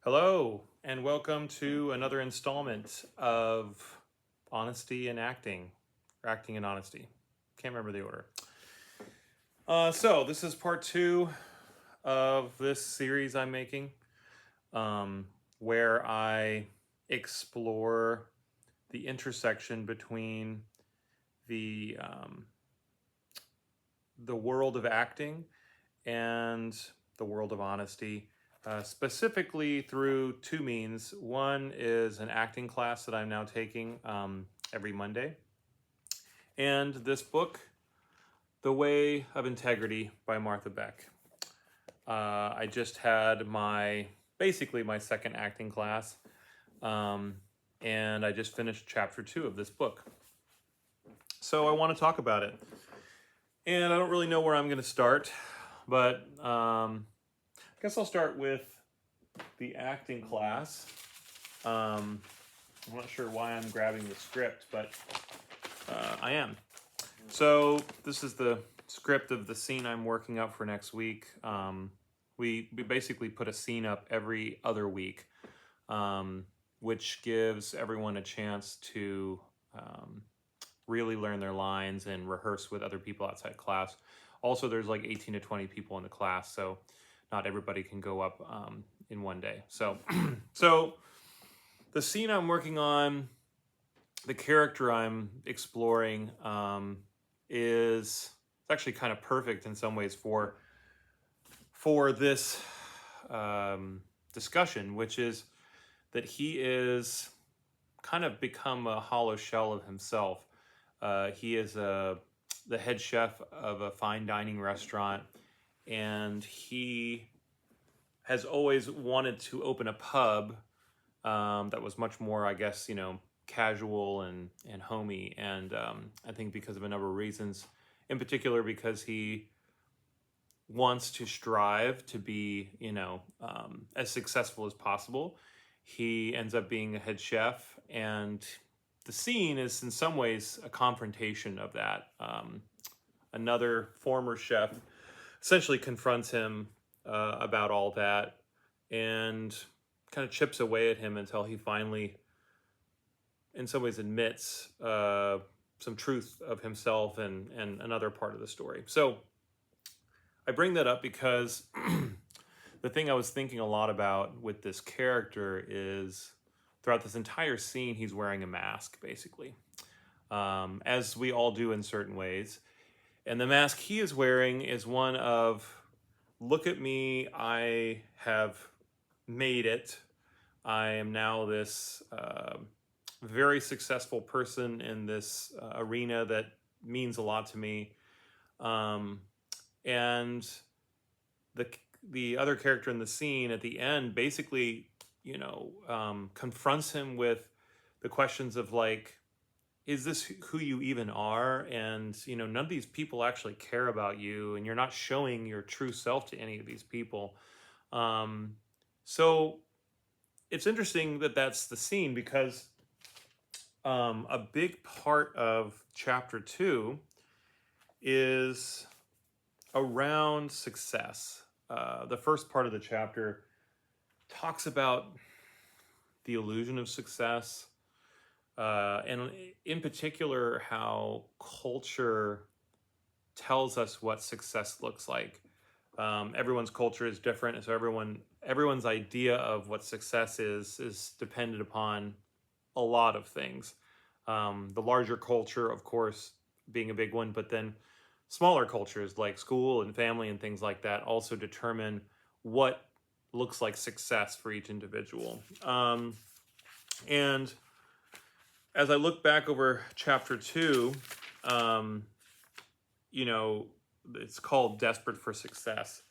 Hello, and welcome to another installment of Honesty and Acting, or Acting and Honesty. Can't remember the order. So this is part two of this series I'm making, where I explore the intersection between the the world of acting and the world of honesty, specifically through two means. One is an acting class that I'm now taking every Monday, and this book, The Way of Integrity by Martha Beck. I just had basically my second acting class, and I just finished chapter 2 of this book. So I want to talk about it. And I don't really know where I'm going to start, but I guess I'll start with the acting class. I'm not sure why I'm grabbing the script, but I am. So this is the script of the scene I'm working up for next week. We basically put a scene up every other week, which gives everyone a chance to really learn their lines and rehearse with other people outside class. Also, there's like 18 to 20 people in the class, so not everybody can go up in one day. So, so the scene I'm working on, the character I'm exploring, is actually kind of perfect in some ways for this discussion, which is that he is kind of become a hollow shell of himself. He is the head chef of a fine dining restaurant, and he has always wanted to open a pub that was much more, I guess, casual and homey. And I think because of a number of reasons, in particular because he wants to strive to be, as successful as possible. He ends up being a head chef, and the scene is in some ways a confrontation of that. Another former chef essentially confronts him about all that and kind of chips away at him until he finally, in some ways, admits some truth of himself and another part of the story. So I bring that up because the thing I was thinking a lot about with this character is throughout this entire scene, he's wearing a mask, basically, as we all do in certain ways. And the mask he is wearing is one of, look at me, I have made it. I am now this very successful person in this arena that means a lot to me. And the other character in the scene at the end basically, confronts him with the questions of like, is this who you even are? And, none of these people actually care about you, and you're not showing your true self to any of these people. So it's interesting that that's the scene because a big part of chapter 2 is around success. The first part of the chapter talks about the illusion of success, and in particular how culture tells us what success looks like. Everyone's culture is different, so everyone's idea of what success is dependent upon a lot of things. The larger culture, of course, being a big one, but then smaller cultures like school and family and things like that also determine what looks like success for each individual. And as I look back over chapter 2, it's called Desperate for Success.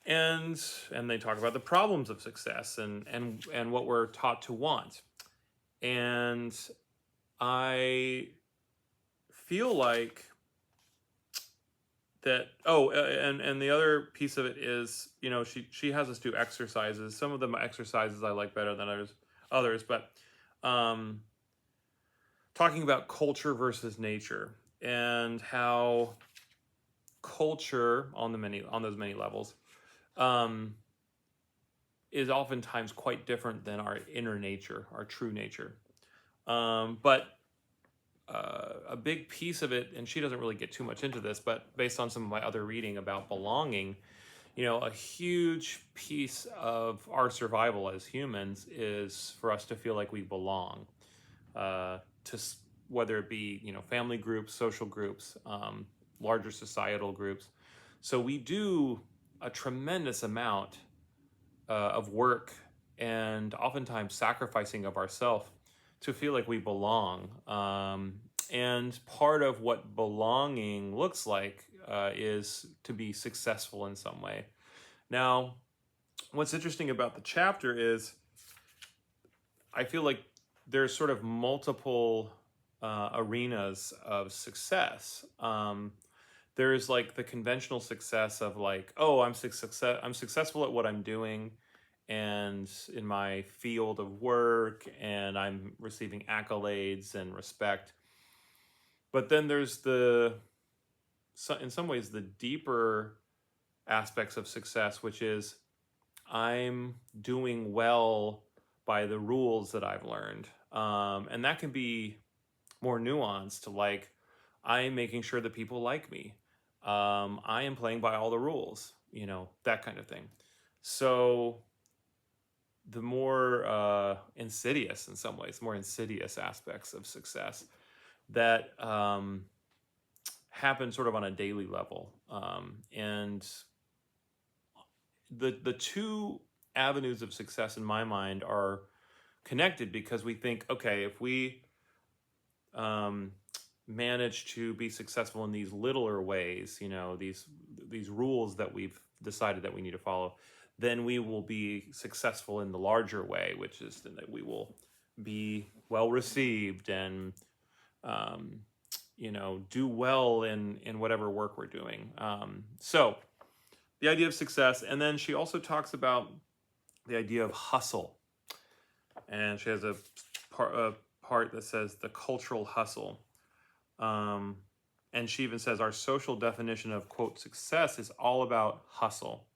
And they talk about the problems of success and what we're taught to want. And I feel like that, and the other piece of it is, she has us do exercises. Some of the exercises I like better than others, but talking about culture versus nature and how culture on those many levels is oftentimes quite different than our inner nature, our true nature. But a big piece of it, and she doesn't really get too much into this, but based on some of my other reading about belonging, a huge piece of our survival as humans is for us to feel like we belong to whether it be family groups, social groups, larger societal groups. So we do a tremendous amount of work and oftentimes sacrificing of ourselves to feel like we belong. And part of what belonging looks like is to be successful in some way. Now, what's interesting about the chapter is I feel like there's sort of multiple arenas of success. There's like the conventional success of like, oh, I'm successful at what I'm doing and in my field of work, and I'm receiving accolades and respect. But then there's in some ways, the deeper aspects of success, which is I'm doing well by the rules that I've learned. And that can be more nuanced, like I'm making sure that people like me. I am playing by all the rules, that kind of thing. So the more insidious, in some ways, more insidious aspects of success that happen sort of on a daily level. And the two avenues of success in my mind are connected because we think, okay, if we manage to be successful in these littler ways, these rules that we've decided that we need to follow, then we will be successful in the larger way, which is that we will be well received and do well in whatever work we're doing. So the idea of success, and then she also talks about the idea of hustle, and she has a part that says the cultural hustle. And she even says our social definition of, quote, success is all about hustle.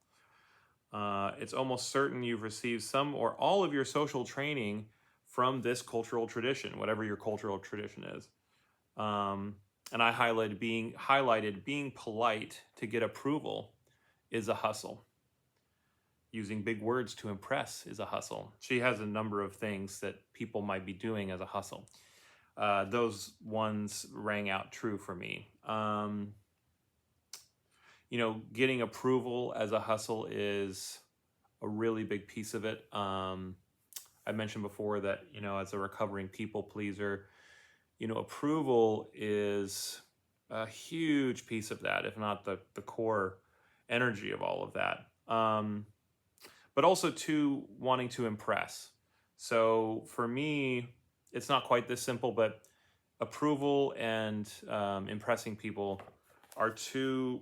It's almost certain you've received some or all of your social training from this cultural tradition, whatever your cultural tradition is. And I highlighted being polite to get approval is a hustle. Using big words to impress is a hustle. She has a number of things that people might be doing as a hustle. Those ones rang out true for me. Getting approval as a hustle is a really big piece of it. I mentioned before that, as a recovering people pleaser, approval is a huge piece of that, if not the core energy of all of that. But also to wanting to impress. So for me, it's not quite this simple, but approval and impressing people are two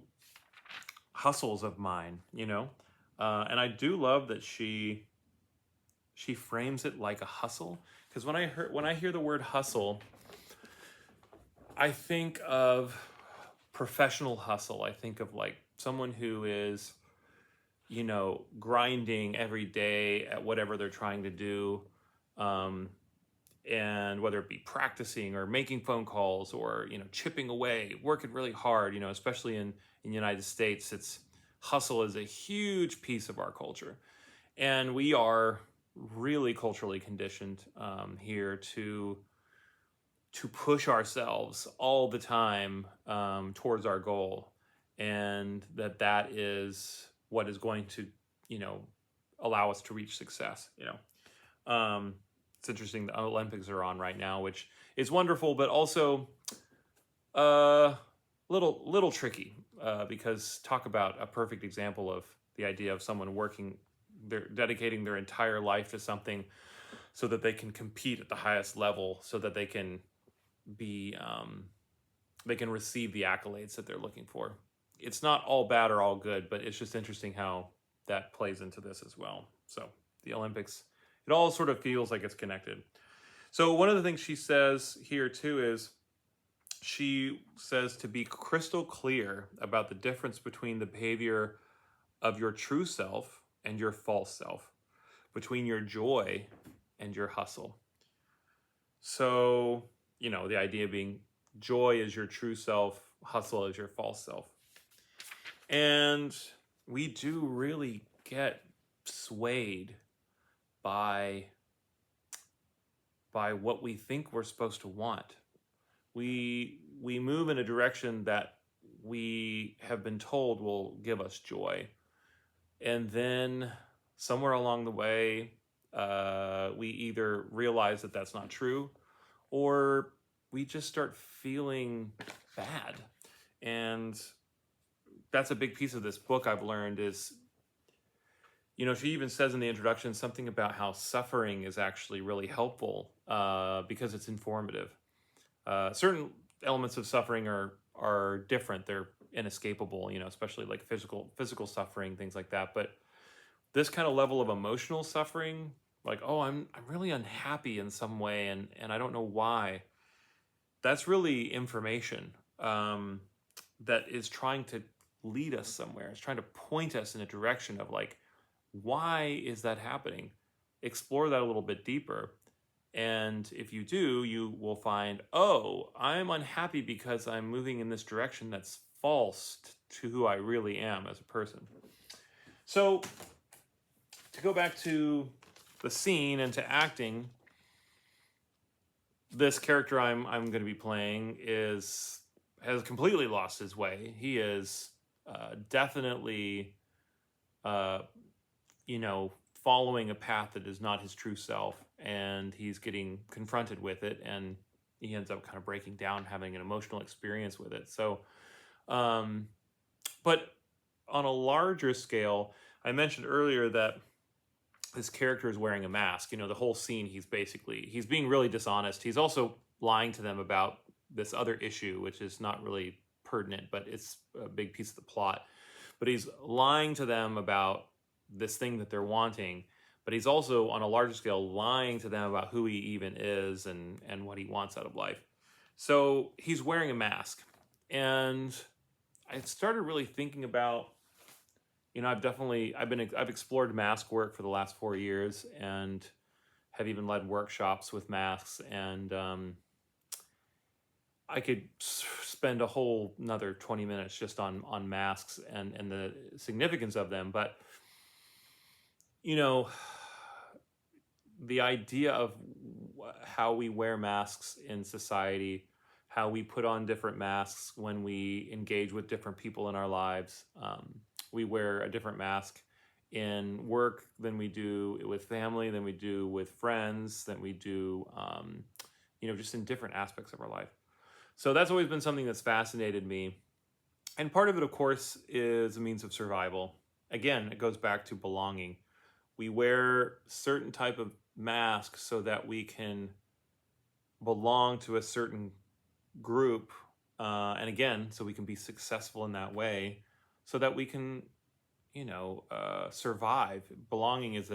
hustles of mine, and I do love that she frames it like a hustle, because when I hear the word hustle, I think of professional hustle. I think of like someone who is grinding every day at whatever they're trying to do, and whether it be practicing or making phone calls or chipping away, working really hard. Especially in the United States, hustle is a huge piece of our culture, and we are really culturally conditioned here to push ourselves all the time towards our goal, and that is what is going to allow us to reach success. It's interesting, the Olympics are on right now, which is wonderful, but also little tricky, because talk about a perfect example of the idea of someone dedicating their entire life to something so that they can compete at the highest level, so that they can receive the accolades that they're looking for. It's not all bad or all good, but it's just interesting how that plays into this as well. So the Olympics, it all sort of feels like it's connected. So one of the things she says here too is, she says to be crystal clear about the difference between the behavior of your true self and your false self. between your joy and your hustle. So, the idea being joy is your true self, hustle is your false self. And we do really get swayed by what we think we're supposed to want. We move in a direction that we have been told will give us joy. And then somewhere along the way, we either realize that that's not true, or we just start feeling bad. And that's a big piece of this book I've learned is, she even says in the introduction something about how suffering is actually really helpful because it's informative. Certain elements of suffering are different. They're inescapable, especially like physical suffering, things like that. But this kind of level of emotional suffering, like, oh, I'm really unhappy in some way, and I don't know why. That's really information that is trying to lead us somewhere. It's trying to point us in a direction of like, why is that happening? Explore that a little bit deeper. And if you do, you will find, oh, I'm unhappy because I'm moving in this direction that's false to who I really am as a person. So to go back to the scene and to acting, this character I'm going to be playing has completely lost his way. He is definitely, following a path that is not his true self, and he's getting confronted with it, and he ends up kind of breaking down, having an emotional experience with it. So, but on a larger scale, I mentioned earlier that this character is wearing a mask. The whole scene, he's being really dishonest. He's also lying to them about this other issue, which is not really pertinent, but it's a big piece of the plot. But he's lying to them about this thing that they're wanting, but he's also on a larger scale lying to them about who he even is and what he wants out of life. So he's wearing a mask. And I started really thinking about, I've explored mask work for the last 4 years and have even led workshops with masks. And I could spend a whole another 20 minutes just on masks and the significance of them. But, the idea of how we wear masks in society, how we put on different masks when we engage with different people in our lives. We wear a different mask in work than we do with family, than we do with friends, than we do, just in different aspects of our life. So that's always been something that's fascinated me. And part of it, of course, is a means of survival. Again, it goes back to belonging. We wear certain type of masks so that we can belong to a certain group. And again, so we can be successful in that way, so that we can, survive. Belonging is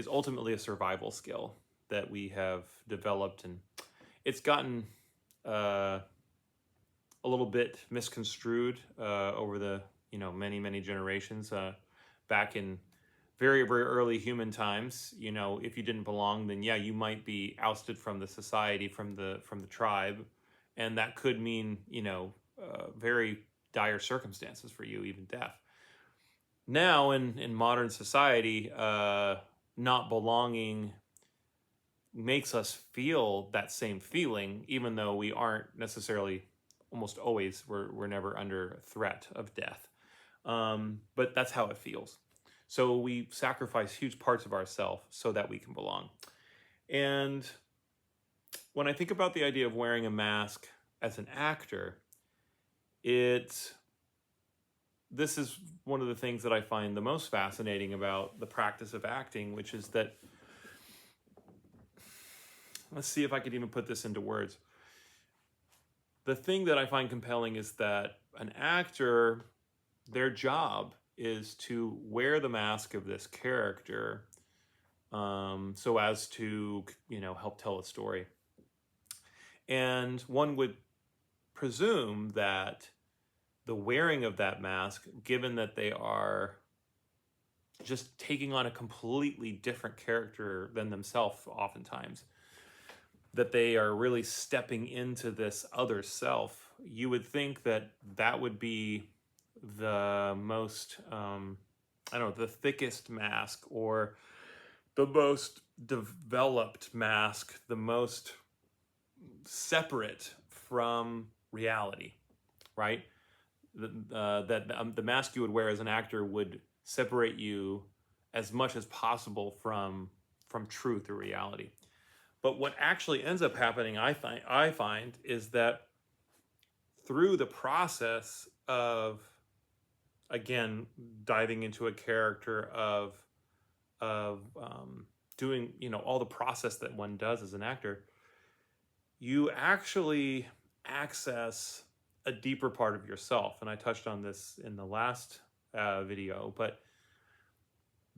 ultimately a survival skill that we have developed, and it's gotten a little bit misconstrued over the many generations. Back in very, very early human times, if you didn't belong, then you might be ousted from the society, from the tribe, and that could mean very dire circumstances for you, even death. Now in modern society, not belonging makes us feel that same feeling, even though we aren't necessarily, almost always, we're never under threat of death. But that's how it feels. So we sacrifice huge parts of ourselves so that we can belong. And when I think about the idea of wearing a mask as an actor, this is one of the things that I find the most fascinating about the practice of acting, which is that, let's see if I could even put this into words. The thing that I find compelling is that an actor, their job is to wear the mask of this character so as to, help tell a story. And one would presume that the wearing of that mask, given that they are just taking on a completely different character than themselves oftentimes, that they are really stepping into this other self. You would think that that would be the most, I don't know, the thickest mask, or the most developed mask, the most separate from reality, right? The mask you would wear as an actor would separate you as much as possible from truth or reality. But what actually ends up happening, I find, is that through the process of, again, diving into a character of doing, all the process that one does as an actor, you actually access a deeper part of yourself. And I touched on this in the last video, but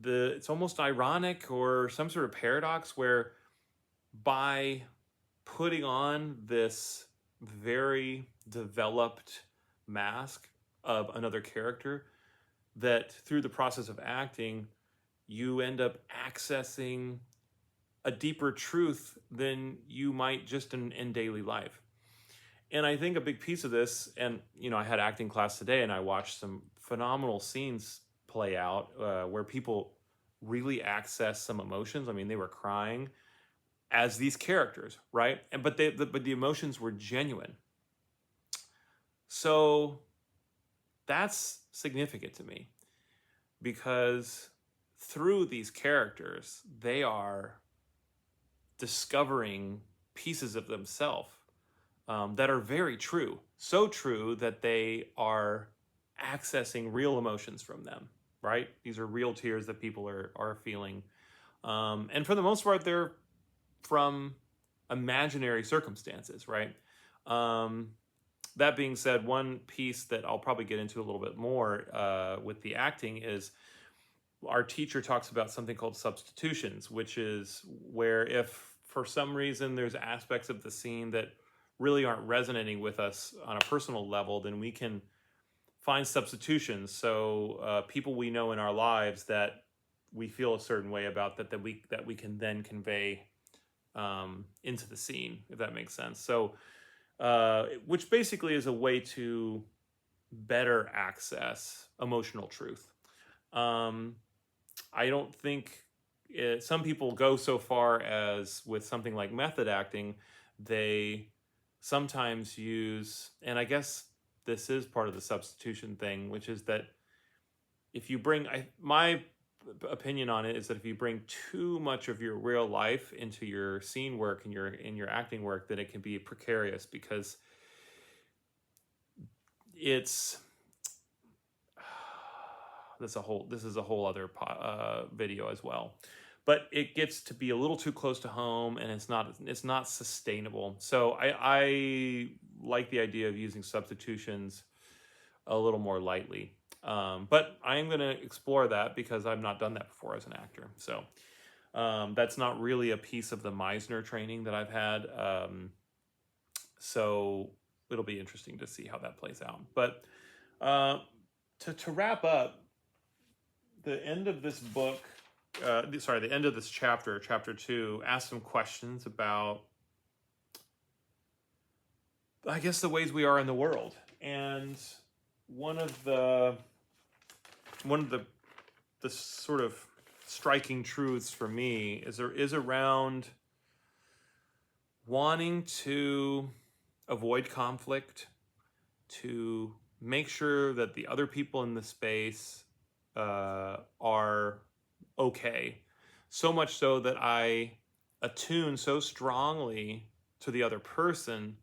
it's almost ironic or some sort of paradox where, by putting on this very developed mask of another character, that through the process of acting, you end up accessing a deeper truth than you might just in daily life. And I think a big piece of this, and I had acting class today, and I watched some phenomenal scenes play out where people really access some emotions. I mean, they were crying as these characters, right? But the emotions were genuine. So that's significant to me, because through these characters, they are discovering pieces of themselves that are very true. So true that they are accessing real emotions from them, right? These are real tears that people are feeling. And for the most part, they're from imaginary circumstances, right? That being said, one piece that I'll probably get into a little bit more with the acting is, our teacher talks about something called substitutions, which is where, if for some reason there's aspects of the scene that really aren't resonating with us on a personal level, then we can find substitutions. So people we know in our lives that we feel a certain way about, that we can then convey into the scene, if that makes sense. So which basically is a way to better access emotional truth. I don't think some people go so far as, with something like method acting, they sometimes use, and I guess this is part of the substitution thing, which is that if you bring, my opinion on it is that if you bring too much of your real life into your scene work and your acting work, then it can be precarious, because it's this is a whole other video as well, but it gets to be a little too close to home, and it's not sustainable. So I like the idea of using substitutions a little more lightly, but I am going to explore that, because I've not done that before as an actor. So that's not really a piece of the Meisner training that I've had, so it'll be interesting to see how that plays out. But to wrap up, the end of this book, the end of this chapter 2, asks some questions about, I guess, the ways we are in the world. And one of the sort of striking truths for me is around wanting to avoid conflict, to make sure that the other people in the space are okay. So much so that I attune so strongly to the other person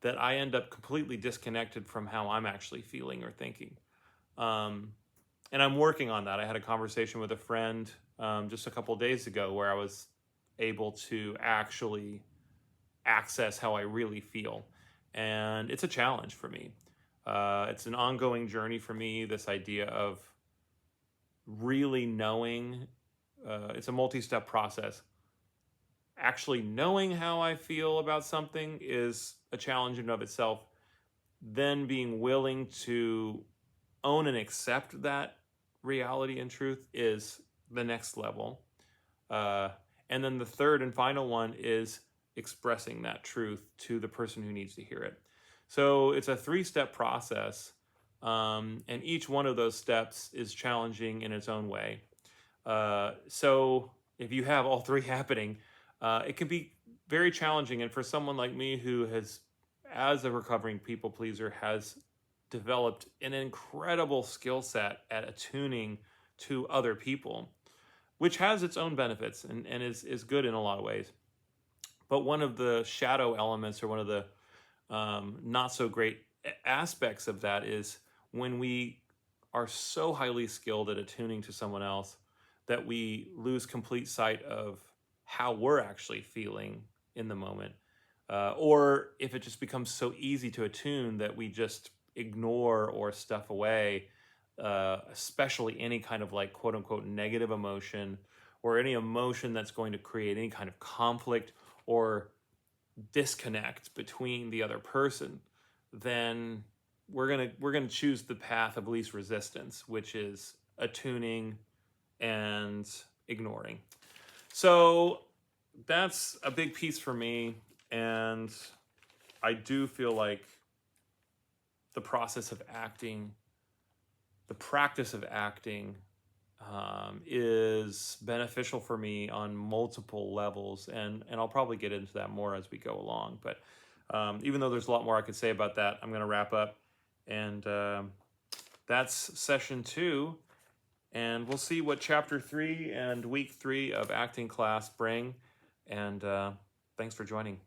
that I end up completely disconnected from how I'm actually feeling or thinking. And I'm working on that. I had a conversation with a friend just a couple of days ago where I was able to actually access how I really feel. And it's a challenge for me. It's an ongoing journey for me, this idea of really knowing, it's a multi-step process. Actually knowing how I feel about something is a challenge in and of itself. Then being willing to own and accept that reality and truth is the next level. And then the third and final one is expressing that truth to the person who needs to hear it. So it's a 3-step process, and each one of those steps is challenging in its own way. So if you have all 3 happening, it can be very challenging. And for someone like me who has, as a recovering people pleaser, has developed an incredible skill set at attuning to other people, which has its own benefits and is good in a lot of ways. But one of the shadow elements, or one of the not so great aspects of that, is when we are so highly skilled at attuning to someone else that we lose complete sight of how we're actually feeling in the moment. Or if it just becomes so easy to attune that we just ignore or stuff away, especially any kind of like quote unquote negative emotion, or any emotion that's going to create any kind of conflict or disconnect between the other person, then we're gonna choose the path of least resistance, which is attuning and ignoring. So that's a big piece for me, and I do feel like the process of acting, the practice of acting, is beneficial for me on multiple levels, and I'll probably get into that more as we go along. But even though there's a lot more I could say about that, I'm going to wrap up, and that's session 2, and we'll see what chapter 3 and week 3 of acting class bring. And thanks for joining.